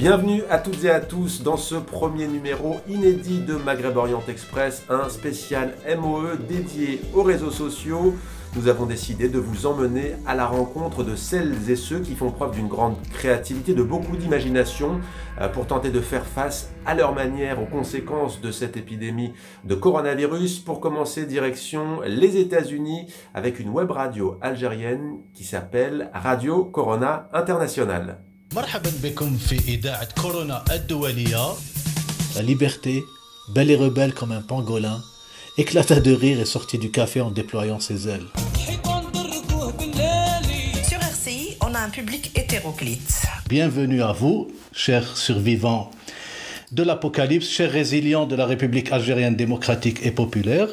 Bienvenue à toutes et à tous dans ce premier numéro inédit de Maghreb Orient Express, un spécial MOE dédié aux réseaux sociaux. Nous avons décidé de vous emmener à la rencontre de celles et ceux qui font preuve d'une grande créativité, de beaucoup d'imagination pour tenter de faire face à leur manière aux conséquences de cette épidémie de coronavirus. Pour commencer, direction les États-Unis avec une web radio algérienne qui s'appelle Radio Corona International. مرحبا بكم في إذاعة كورونا الدولية. La liberté, belle et rebelle comme un pangolin, éclata de rire et sortit du café en déployant ses ailes. Sur RCI, on a un public hétéroclite. Bienvenue à vous, chers survivants de l'apocalypse, chers résilients de la République algérienne démocratique et populaire.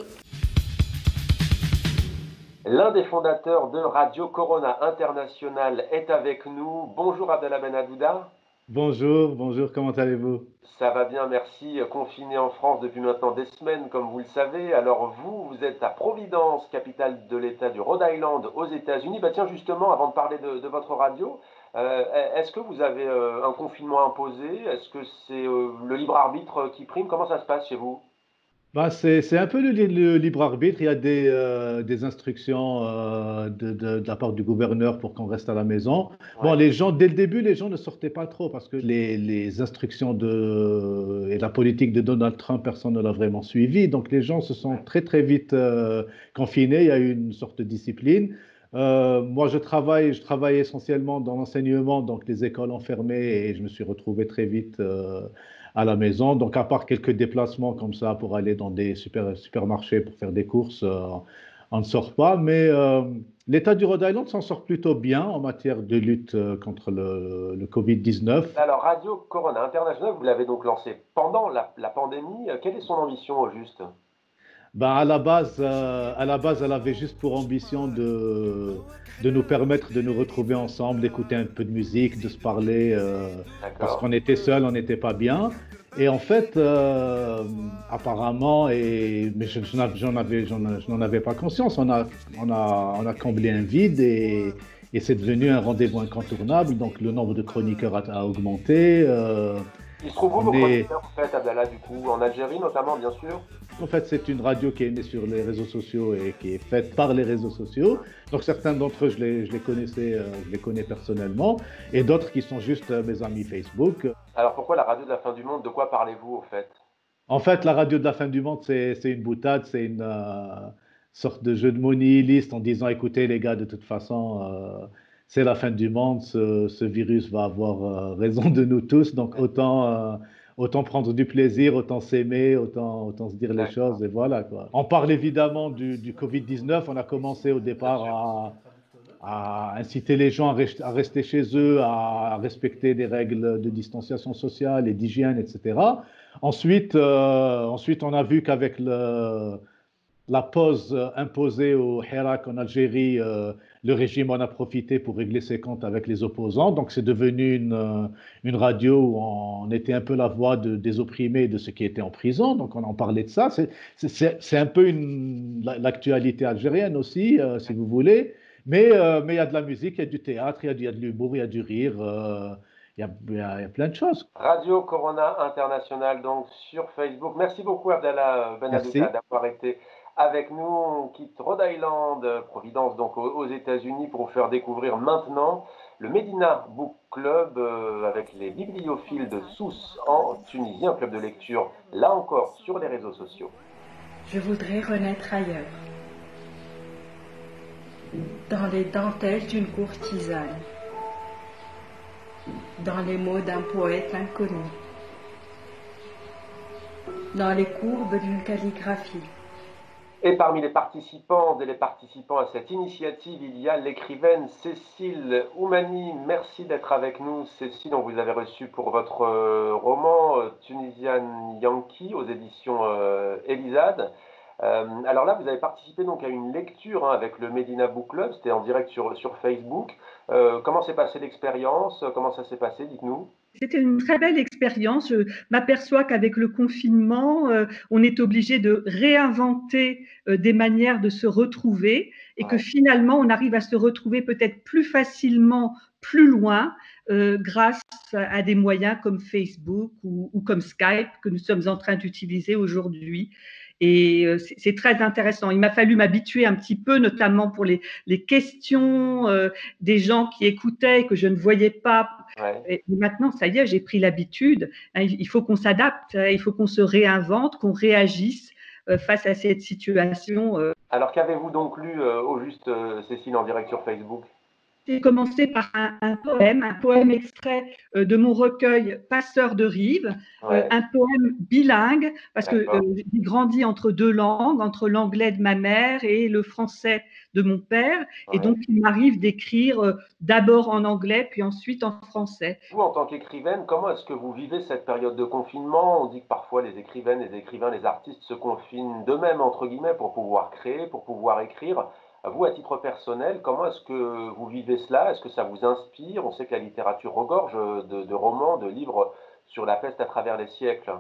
L'un des fondateurs de Radio Corona International est avec nous. Bonjour Abdallah Ben Adouda. Bonjour, comment allez-vous? Ça va bien, merci. Confiné en France depuis maintenant des semaines, comme vous le savez. Alors vous êtes à Providence, capitale de l'État du Rhode Island, aux États-Unis. Bah tiens, justement, avant de parler de votre radio, est-ce que vous avez un confinement imposé? Est-ce que c'est le libre arbitre qui prime? Comment ça se passe chez vous? C'est un peu le libre arbitre. Il y a des instructions de la part du gouverneur pour qu'on reste à la maison. Bon, Ouais. les gens, dès le début, les gens ne sortaient pas trop parce que les instructions et la politique de Donald Trump, personne ne l'a vraiment suivi. Donc les gens se sont très vite confinés. Il y a eu une sorte de discipline. Moi, je travaille essentiellement dans l'enseignement, donc les écoles ont fermé et je me suis retrouvé très vite à la maison. Donc, à part quelques déplacements comme ça pour aller dans des supermarchés pour faire des courses, on ne sort pas. Mais l'État du Rhode Island s'en sort plutôt bien en matière de lutte contre le Covid-19. Alors Radio Corona International, vous l'avez donc lancé pendant la pandémie. Quelle est son ambition au juste? Ben, à la base, elle avait juste pour ambition de nous permettre de nous retrouver ensemble, d'écouter un peu de musique, de se parler, parce D'accord. qu'on était seuls, on n'était pas bien. Et en fait, apparemment, mais je n'en avais pas conscience, on a comblé un vide et c'est devenu un rendez-vous incontournable. Donc le nombre de chroniqueurs a augmenté. Il se trouve où On vos est, chroniqueurs, en fait, Abdallah, du coup? En Algérie notamment, bien sûr. En fait, c'est une radio qui est née sur les réseaux sociaux et qui est faite par les réseaux sociaux. Donc, certains d'entre eux, je les connaissais, je les connais personnellement, et d'autres qui sont juste mes amis Facebook. Alors pourquoi la radio de la fin du monde? De quoi parlez-vous au fait? En fait, la radio de la fin du monde, c'est une boutade, c'est une sorte de jeu de mots nihiliste en disant, écoutez les gars, de toute façon, c'est la fin du monde, ce virus va avoir raison de nous tous, donc autant prendre du plaisir, autant s'aimer, autant se dire les D'accord. choses, et voilà quoi. On parle évidemment du Covid-19, on a commencé au départ à inciter les gens à rester chez eux, à respecter des règles de distanciation sociale et d'hygiène, etc. Ensuite, on a vu qu'avec la pause imposée au Hirak en Algérie, le régime en a profité pour régler ses comptes avec les opposants. Donc, c'est devenu une radio où on était un peu la voix des opprimés, de ceux qui étaient en prison. Donc, on en parlait de ça. C'est un peu l'actualité algérienne aussi, si vous voulez. Mais il y a de la musique, il y a du théâtre, il y a de l'humour, il y a du rire. Il y a plein de choses. Radio Corona International, donc sur Facebook. Merci beaucoup Abdallah Ben Adouda Merci. d'avoir été avec nous. On quitte Rhode Island, Providence, donc aux États-Unis, pour vous faire découvrir maintenant le Medina Book Club avec les bibliophiles de Sousse en Tunisie, un club de lecture, là encore, sur les réseaux sociaux. Je voudrais renaître ailleurs, dans les dentelles d'une courtisane, dans les mots d'un poète inconnu, dans les courbes d'une calligraphie. Et parmi les participantes et les participants à cette initiative, il y a l'écrivaine Cécile Oumani. Merci d'être avec nous, Cécile. On vous avait reçu pour votre roman Tunisian Yankee aux éditions Elisade. Alors là, vous avez participé donc à une lecture avec le Medina Book Club. C'était en direct sur Facebook. Comment s'est passée l'expérience? Comment ça s'est passé? Dites-nous. C'était une très belle expérience. Je m'aperçois qu'avec le confinement, on est obligé de réinventer des manières de se retrouver. et que finalement, on arrive à se retrouver peut-être plus facilement, plus loin, grâce à des moyens comme Facebook ou comme Skype que nous sommes en train d'utiliser aujourd'hui. Et c'est très intéressant. Il m'a fallu m'habituer un petit peu, notamment pour les questions des gens qui écoutaient et que je ne voyais pas. Ouais. Et maintenant, ça y est, j'ai pris l'habitude. Il faut qu'on s'adapte, il faut qu'on se réinvente, qu'on réagisse face à cette situation. Alors qu'avez-vous donc lu au juste, Cécile, en direct sur Facebook? J'ai commencé par un poème extrait de mon recueil Passeur de rives, un poème bilingue, parce que j'ai grandi entre deux langues, entre l'anglais de ma mère et le français de mon père, et donc il m'arrive d'écrire d'abord en anglais, puis ensuite en français. Vous, en tant qu'écrivaine, comment est-ce que vous vivez cette période de confinement? On dit que parfois les écrivaines, les écrivains, les artistes se confinent d'eux-mêmes, entre guillemets, pour pouvoir créer, pour pouvoir écrire. Vous, à titre personnel, comment est-ce que vous vivez cela? Est-ce que ça vous inspire? On sait que la littérature regorge de romans, de livres sur la peste à travers les siècles.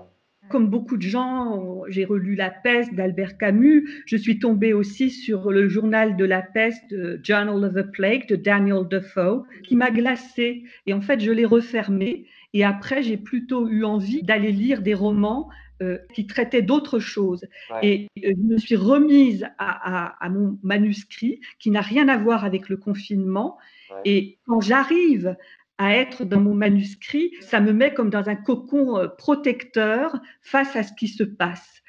Comme beaucoup de gens, j'ai relu La peste d'Albert Camus. Je suis tombée aussi sur le journal de la peste, Journal of the Plague, de Daniel Defoe, qui m'a glacée. Et en fait, je l'ai refermé. Et après, j'ai plutôt eu envie d'aller lire des romans qui traitaient d'autres choses. Et je me suis remise à mon manuscrit, qui n'a rien à voir avec le confinement. Et quand j'arrive à être dans mon manuscrit, ça me met comme dans un cocon protecteur face à ce qui se passe.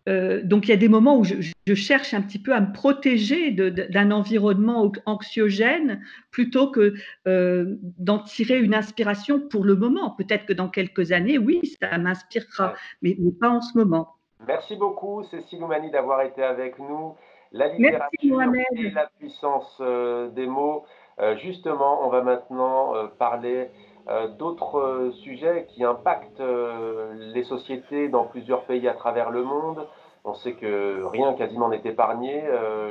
Donc il y a des moments où je cherche un petit peu à me protéger d'un environnement anxiogène plutôt que d'en tirer une inspiration pour le moment. Peut-être que dans quelques années, oui, ça m'inspirera, mais pas en ce moment. Merci beaucoup, Cécile Oumani, d'avoir été avec nous. La littérature et la puissance des mots. Justement, on va maintenant parler d'autres sujets qui impactent les sociétés dans plusieurs pays à travers le monde. On sait que rien quasiment n'est épargné.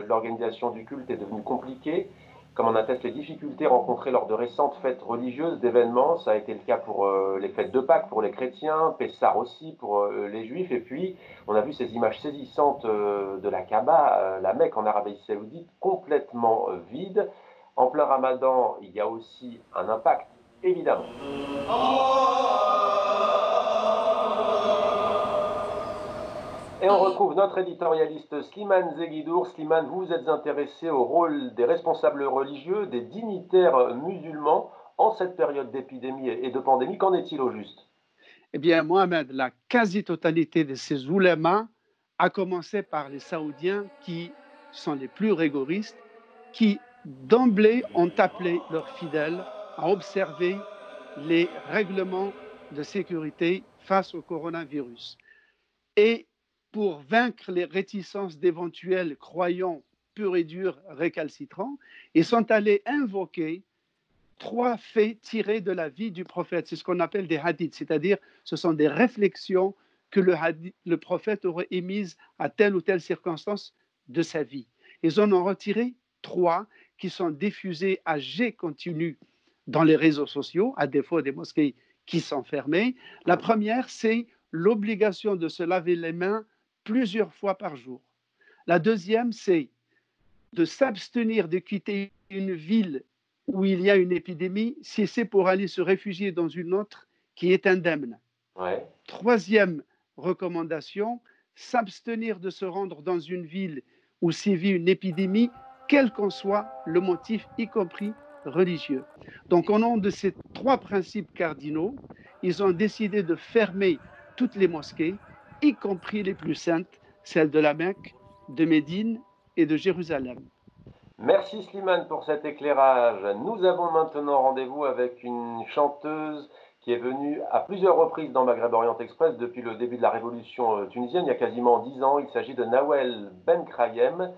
L'organisation du culte est devenue compliquée, comme on atteste les difficultés rencontrées lors de récentes fêtes religieuses, d'événements. Ça a été le cas pour les fêtes de Pâques pour les chrétiens, Pessah aussi pour les juifs. Et puis, on a vu ces images saisissantes de la Kaaba, la Mecque en Arabie Saoudite, complètement vide. En plein Ramadan, il y a aussi un impact, évidemment. Et on retrouve notre éditorialiste Slimane Zeguidour. Slimane, vous vous êtes intéressé au rôle des responsables religieux, des dignitaires musulmans en cette période d'épidémie et de pandémie. Qu'en est-il au juste? Eh bien, Mohamed, la quasi-totalité de ces oulémas, à commencer par les Saoudiens qui sont les plus rigoristes, qui d'emblée ont appelé leurs fidèles à observer les règlements de sécurité face au coronavirus. Et pour vaincre les réticences d'éventuels croyants purs et durs récalcitrants, ils sont allés invoquer 3 faits tirés de la vie du prophète. C'est ce qu'on appelle des hadiths, c'est-à-dire ce sont des réflexions que le prophète aurait émises à telle ou telle circonstance de sa vie. Ils en ont retiré 3 qui sont diffusés à jet continu dans les réseaux sociaux, à défaut des mosquées qui sont fermées. La première, c'est l'obligation de se laver les mains plusieurs fois par jour. La deuxième, c'est de s'abstenir de quitter une ville où il y a une épidémie si c'est pour aller se réfugier dans une autre qui est indemne. Troisième recommandation, s'abstenir de se rendre dans une ville où sévit une épidémie, quel qu'en soit le motif, y compris religieux. Donc, au nom de ces 3 principes cardinaux, ils ont décidé de fermer toutes les mosquées, y compris les plus saintes, celles de la Mecque, de Médine et de Jérusalem. Merci Slimane pour cet éclairage. Nous avons maintenant rendez-vous avec une chanteuse qui est venue à plusieurs reprises dans Maghreb Orient Express depuis le début de la révolution tunisienne, il y a quasiment 10 ans. Il s'agit de Nawel Benkrayem,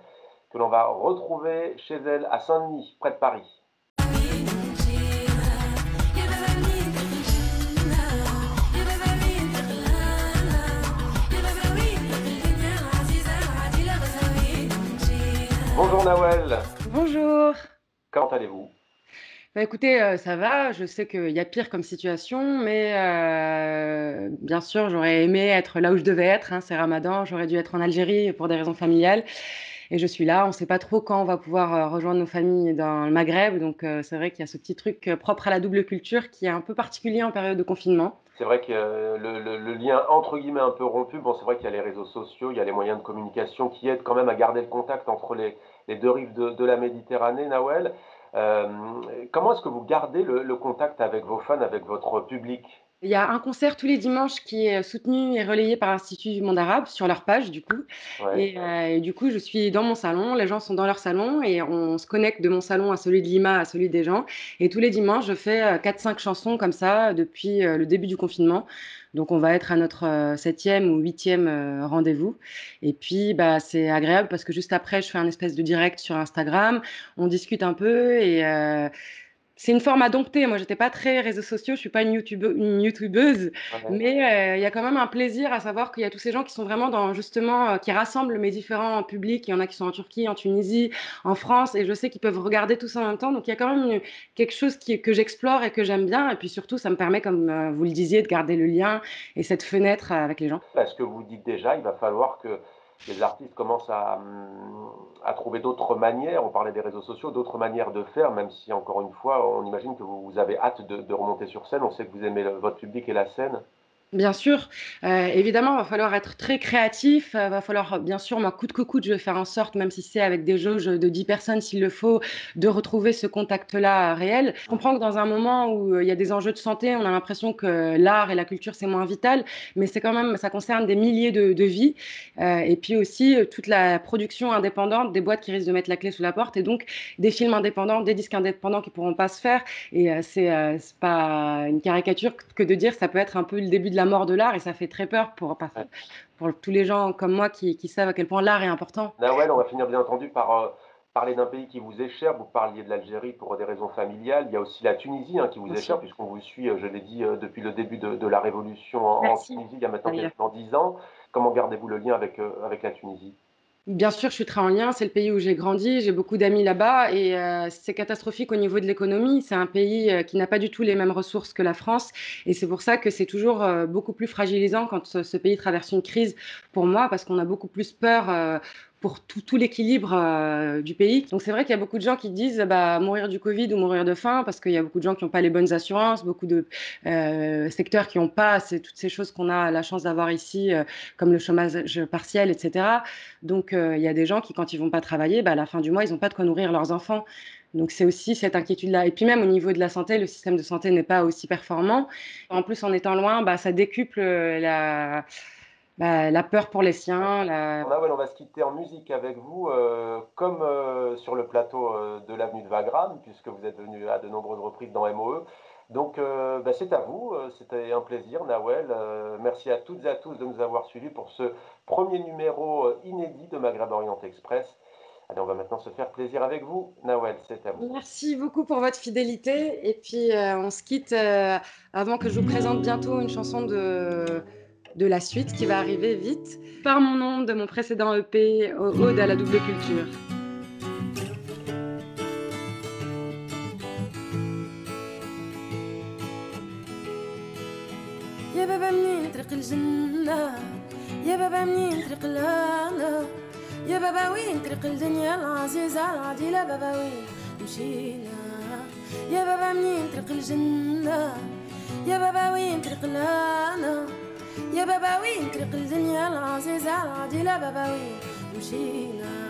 que l'on va retrouver chez elle à Saint-Denis, près de Paris. Bonjour Nawel. Bonjour. Comment allez-vous? Bah écoutez, ça va, je sais qu'il y a pire comme situation, mais bien sûr, j'aurais aimé être là où je devais être, hein, c'est Ramadan, j'aurais dû être en Algérie pour des raisons familiales. et je suis là. On ne sait pas trop quand on va pouvoir rejoindre nos familles dans le Maghreb. Donc, c'est vrai qu'il y a ce petit truc propre à la double culture qui est un peu particulier en période de confinement. C'est vrai que le lien entre guillemets un peu rompu, bon c'est vrai qu'il y a les réseaux sociaux, il y a les moyens de communication qui aident quand même à garder le contact entre les deux rives de la Méditerranée, Nawel. Euh, Comment est-ce que vous gardez le contact avec vos fans, avec votre public? Il y a un concert tous les dimanches qui est soutenu et relayé par l'Institut du monde arabe sur leur page, du coup. Ouais. Et du coup, je suis dans mon salon, les gens sont dans leur salon et on se connecte de mon salon à celui de Lima, à celui des gens. Et tous les dimanches, je fais 4-5 chansons comme ça depuis le début du confinement. Donc, on va être à notre 7e ou 8e rendez-vous. Et puis, bah, c'est agréable parce que juste après, je fais un espèce de direct sur Instagram. On discute un peu et c'est une forme à dompter. Moi, j'étais pas très réseaux sociaux, je suis pas une youtubeuse, Ouais. mais il y a quand même un plaisir à savoir qu'il y a tous ces gens qui sont vraiment dans justement qui rassemblent mes différents publics. Il y en a qui sont en Turquie, en Tunisie, en France, et je sais qu'ils peuvent regarder tout ça en même temps. Donc il y a quand même quelque chose que j'explore et que j'aime bien. Et puis surtout, ça me permet, comme vous le disiez, de garder le lien et cette fenêtre avec les gens. Est-ce que vous dites déjà, il va falloir que les artistes commencent à trouver d'autres manières, on parlait des réseaux sociaux, d'autres manières de faire, même si encore une fois, on imagine que vous avez hâte de remonter sur scène, on sait que vous aimez votre public et la scène. Bien sûr, évidemment, il va falloir être très créatif, va falloir bien sûr, moi, coûte que coûte, je vais faire en sorte, même si c'est avec des jauges de 10 personnes s'il le faut, de retrouver ce contact-là réel. Je comprends que dans un moment où il y a des enjeux de santé, on a l'impression que l'art et la culture, c'est moins vital, mais c'est quand même, ça concerne des milliers de vies. Et puis aussi, toute la production indépendante, des boîtes qui risquent de mettre la clé sous la porte, et donc des films indépendants, des disques indépendants qui pourront pas se faire. Et c'est pas une caricature que de dire que ça peut être un peu le début de la mort de l'art et ça fait très peur pour tous les gens comme moi qui savent à quel point l'art est important. Nawel, on va finir bien entendu par parler d'un pays qui vous est cher. Vous parliez de l'Algérie pour des raisons familiales. Il y a aussi la Tunisie qui vous Bien est sûr. chère, puisqu'on vous suit, je l'ai dit, depuis le début de la révolution en Merci. Tunisie, il y a maintenant D'ailleurs. quasiment 10 ans. Comment gardez-vous le lien avec la Tunisie? Bien sûr, je suis très en lien. C'est le pays où j'ai grandi. J'ai beaucoup d'amis là-bas et c'est catastrophique au niveau de l'économie. C'est un pays qui n'a pas du tout les mêmes ressources que la France et c'est pour ça que c'est toujours beaucoup plus fragilisant quand ce pays traverse une crise pour moi parce qu'on a beaucoup plus peur pour tout l'équilibre du pays. Donc c'est vrai qu'il y a beaucoup de gens qui disent bah, mourir du Covid ou mourir de faim parce qu'il y a beaucoup de gens qui n'ont pas les bonnes assurances, beaucoup de secteurs qui n'ont pas toutes ces choses qu'on a la chance d'avoir ici, comme le chômage partiel, etc. Donc, il y a des gens qui, quand ils vont pas travailler, bah, à la fin du mois, ils n'ont pas de quoi nourrir leurs enfants. Donc, c'est aussi cette inquiétude-là. Et puis même au niveau de la santé, le système de santé n'est pas aussi performant. En plus, en étant loin, bah, ça décuple la peur pour les siens. Nawel, on va se quitter en musique avec vous, comme sur le plateau de l'avenue de Wagram, puisque vous êtes venu à de nombreuses reprises dans MOE. Donc, c'est à vous. C'était un plaisir, Nawel. Merci à toutes et à tous de nous avoir suivis pour ce premier numéro inédit de Maghreb Orient Express. Allez, on va maintenant se faire plaisir avec vous. Nawel, c'est à vous. Merci beaucoup pour votre fidélité. Et puis, on se quitte avant que je vous présente bientôt une chanson de la suite qui va arriver vite, par mon nom de mon précédent EP, Ode à la double culture. يا بابا منين طريق الجنة يا بابا منين طريق الهنا يا بابا وين طريق الدنيا العزيزة العديلة بابا وين مشينا يا بابا منين طريق الجنة يا بابا وين طريق الهنا يا بابا وين طريق الدنيا العزيزة العديلة بابا وين مشينا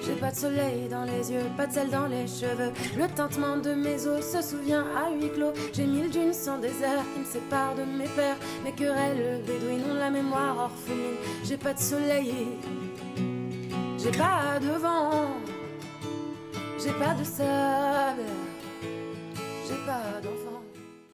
J'ai pas de soleil dans les yeux, pas de sel dans les cheveux. Le tintement de mes os se souvient à huis clos. J'ai mille dunes sans désert qui me séparent de mes pères. Mes querelles bédouines ont la mémoire orpheline. J'ai pas de soleil, j'ai pas de vent, j'ai pas de sable, j'ai pas d'enfant.